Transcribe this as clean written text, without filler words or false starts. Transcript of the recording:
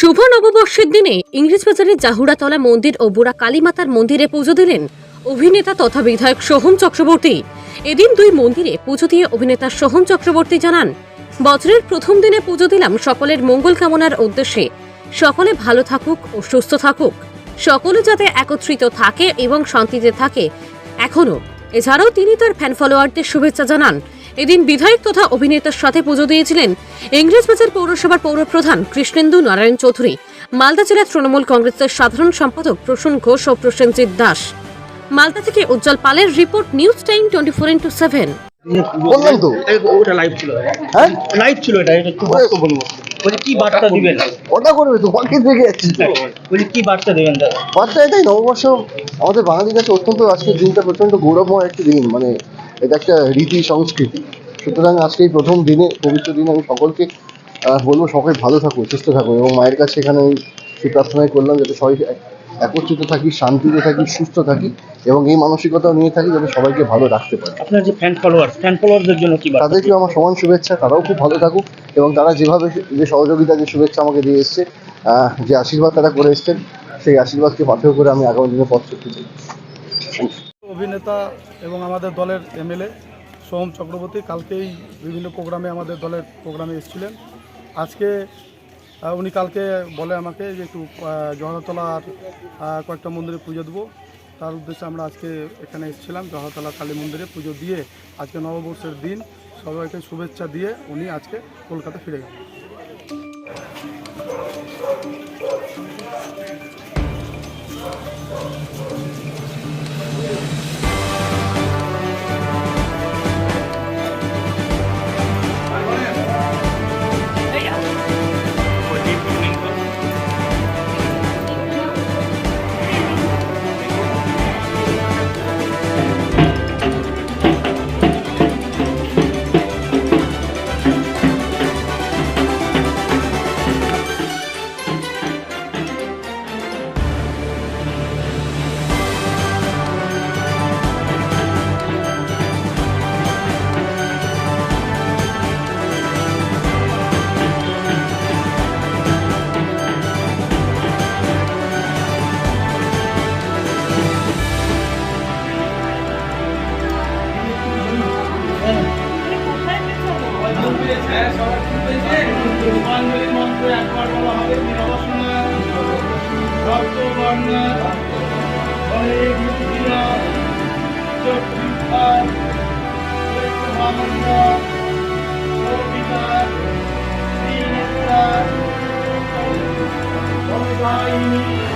শুভ নববর্ষের দিনে ইংরেজবাজারের জাহুড়াতলা মন্দির ও বুড়া কালীমাতার মন্দিরে পুজো দিলেন অভিনেতা তথা বিধায়ক সোহম চক্রবর্তী। এদিন দুই মন্দিরে পুজো দিয়ে অভিনেতা সোহম চক্রবর্তী জানান, বছরের প্রথম দিনে পুজো দিলাম সকলের মঙ্গল কামনার উদ্দেশ্যে। সকলে ভালো থাকুক ও সুস্থ থাকুক, সকলে যাতে একত্রিত থাকে এবং শান্তিতে থাকে। এছাড়াও তিনি তার ফ্যান ফলোয়ারদের শুভেচ্ছা জানান। এদিন বিধায়ক তথা অভিনেতার সাথে পুজো দিয়েছিলেন ইংরেজবাজার পৌরসভার পৌরপ্রধান কৃষ্ণেন্দু নারায়ণ চৌধুরী, মালদা জেলা তৃণমূল কংগ্রেসের সাধারণ সম্পাদক প্রসূন ঘোষ ও প্রসেনজিৎ দাস। মালদা থেকে উজ্জ্বল পালের রিপোর্ট, নিউজ টাইম 24x7। বললাম তো ওটা লাইভ ছিল। হ্যাঁ লাইভ ছিল, এটা একটু বক্তব্য বলবো। বলছি কি বার্তা দিবেন? ওটা করবে তো বাকি থেকে যাচ্ছি বলছি কি বার্তা দেবেন দাদা? বার্তা এটাই, নববর্ষ আমাদের বাঙালির কাছে অত্যন্ত, আজকের দিনটা প্রচণ্ড গৌরবময় একটি দিন, মানে এটা একটা রীতি সংস্কৃতি। সুতরাং আজকে এই প্রথম দিনে, পবিত্র দিনে আমি সকলকে বলবো সকলে ভালো থাকুক, সুস্থ থাকুক, এবং মায়ের কাছে এখানে আমি সেই প্রার্থনাই করলাম যাতে সবাই একত্রিত থাকি, শান্তিতে থাকি, সুস্থ থাকি, এবং এই মানসিকতাও নিয়ে থাকি যাতে সবাইকে ভালো রাখতে পারি। আপনার যে ফ্যান ফলোয়ারদের জন্য কি বার্তা? তাদেরকেও আমার সমান শুভেচ্ছা, তারাও খুব ভালো থাকুক, এবং তারা যেভাবে যে সহযোগিতা, যে শুভেচ্ছা আমাকে দিয়ে এসছে, যে আশীর্বাদ তারা করে এসছেন, সেই আশীর্বাদকে পাথেয় করে আমি আগামী দিনে পথ চলতে চাই। অভিনেতা এবং আমাদের দলের এমএলএ সোহম চক্রবর্তী কালকেই বিভিন্ন প্রোগ্রামে, আমাদের দলের প্রোগ্রামে এসেছিলেন। আজকে উনি কালকে বলে আমাকে যে একটু জহরতলার কয়েকটা মন্দিরে পুজো দেবো, তার উদ্দেশ্যে আমরা আজকে এখানে এসেছিলাম। জহরতলা কালী মন্দিরে পুজো দিয়ে আজকে নববর্ষের দিন সবাইকে শুভেচ্ছা দিয়ে উনি আজকে কলকাতা ফিরে গেলেন। Bye.